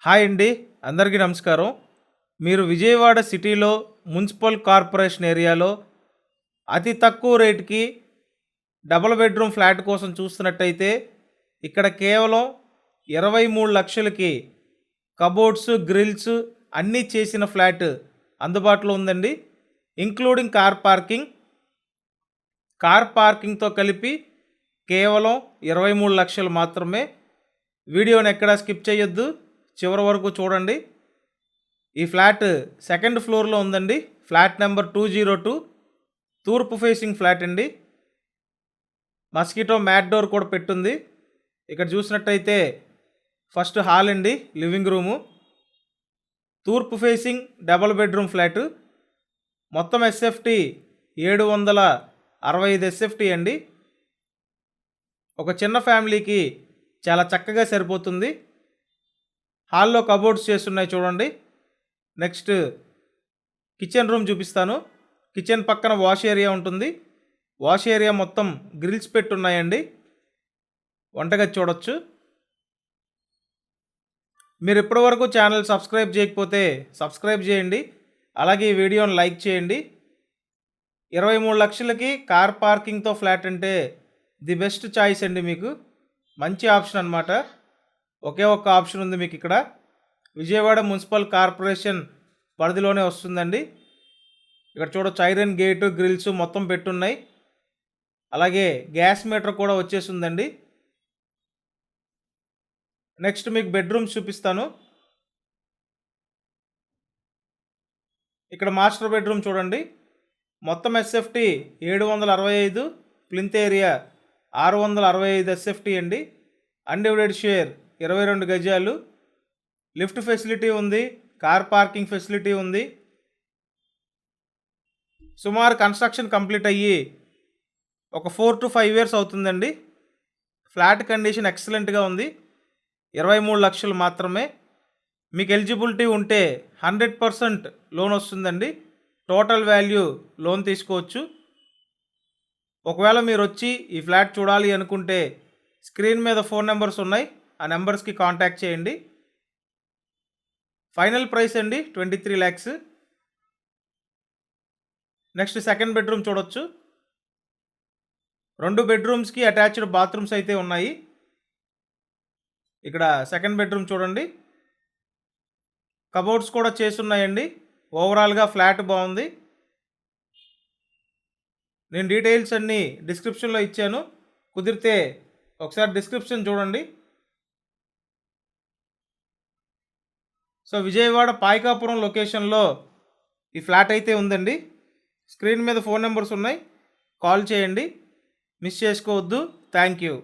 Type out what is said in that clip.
Hi అండి. అందరికీ నమస్కారం. మీరు విజయవాడ సిటీలో మున్సిపల్ కార్పొరేషన్ ఏరియాలో అతి తక్కువ రేట్‌కి డబుల్ బెడ్‌రూమ్ ఫ్లాట్ కోసం చూస్తున్నట్టయితే ఇక్కడ కేవలం 23,00,000కి కబోర్డ్స్, గ్రిల్స్ అన్నీ చేసిన ఫ్లాట్ అందుబాటులో ఉందండి. Including car parking. కార్ పార్కింగ్‌తో కలిపి కేవలం 23,00,000 మాత్రమే. వీడియోని ఎక్కడా స్కిప్ చేయొద్దు. చివరి వరకు చూడండి. ఈ ఫ్లాట్ సెకండ్ ఫ్లోర్లో ఉందండి. ఫ్లాట్ నెంబర్ 202 తూర్పు ఫేసింగ్ ఫ్లాట్ అండి. మస్కిటో మ్యాట్ డోర్ కూడా పెట్టుంది. ఇక్కడ చూసినట్టయితే ఫస్ట్ హాల్ అండి, లివింగ్ రూము. తూర్పు ఫేసింగ్ డబుల్ బెడ్రూమ్ ఫ్లాట్. మొత్తం ఎస్ఎఫ్టీ 765 ఎస్ఎఫ్టీ అండి. ఒక చిన్న ఫ్యామిలీకి చాలా చక్కగా సరిపోతుంది. హాల్లో కబోర్డ్స్ చేస్తున్నాయి చూడండి. నెక్స్ట్ కిచెన్ రూమ్ చూపిస్తాను. కిచెన్ పక్కన వాష్ ఏరియా ఉంటుంది. వాష్ ఏరియా మొత్తం గ్రిల్స్ పెట్టున్నాయండి. వంటగది చూడొచ్చు. మీరు ఇప్పటివరకు ఛానల్ సబ్స్క్రైబ్ చేయకపోతే సబ్స్క్రైబ్ చేయండి. అలాగే ఈ వీడియోని లైక్ చేయండి. 23,00,000కి కార్ పార్కింగ్తో ఫ్లాట్ అంటే ది బెస్ట్ చాయిస్ అండి. మీకు మంచి ఆప్షన్ అనమాట. ఒకే ఒక్క ఆప్షన్ ఉంది మీకు ఇక్కడ. విజయవాడ మున్సిపల్ కార్పొరేషన్ పరిధిలోనే వస్తుందండి. ఇక్కడ చూడొచ్చు, ఐరన్ గేటు, గ్రిల్స్ మొత్తం పెట్టున్నాయి. అలాగే గ్యాస్ మీటర్ కూడా వచ్చేసిందండి. నెక్స్ట్ మీకు బెడ్రూమ్స్ చూపిస్తాను. ఇక్కడ మాస్టర్ బెడ్రూమ్ చూడండి. మొత్తం ఎస్ఎఫ్టీ 765, ప్లింత్ ఏరియా 665 ఎస్ఎఫ్టీ అండి. అన్డివైడెడ్ షేర్ 22 గజాలు. లిఫ్ట్ ఫెసిలిటీ ఉంది. కార్ పార్కింగ్ ఫెసిలిటీ ఉంది. సుమారు కన్స్ట్రక్షన్ కంప్లీట్ అయ్యి ఒక 4 to 5 years అవుతుందండి. ఫ్లాట్ కండిషన్ ఎక్సలెంట్గా ఉంది. 23,00,000 మాత్రమే. మీకు ఎలిజిబిలిటీ ఉంటే 100% లోన్ వస్తుందండి. టోటల్ వాల్యూ లోన్ తీసుకోవచ్చు. ఒకవేళ మీరు వచ్చి ఈ ఫ్లాట్ చూడాలి అనుకుంటే స్క్రీన్ మీద ఫోన్ నెంబర్స్ ఉన్నాయి. ఆ నెంబర్స్కి కాంటాక్ట్ చేయండి. ఫైనల్ ప్రైస్ అండి 23 lakhs. నెక్స్ట్ సెకండ్ బెడ్రూమ్ చూడొచ్చు. 2 బెడ్రూమ్స్కి అటాచ్డ్ బాత్రూమ్స్ అయితే ఉన్నాయి. ఇక్కడ సెకండ్ బెడ్రూమ్ చూడండి. కబోర్డ్స్ కూడా చేసున్నాయండి. ఓవరాల్గా ఫ్లాట్ బాగుంది. నేను డీటెయిల్స్ అన్నీ డిస్క్రిప్షన్లో ఇచ్చాను. కుదిరితే ఒకసారి డిస్క్రిప్షన్ చూడండి. సో విజయవాడ పాయకాపురం లొకేషన్లో ఈ ఫ్లాట్ అయితే ఉందండి. స్క్రీన్ మీద ఫోన్ నెంబర్స్ ఉన్నాయి. కాల్ చేయండి. మిస్ చేసుకోవద్దు. Thank you.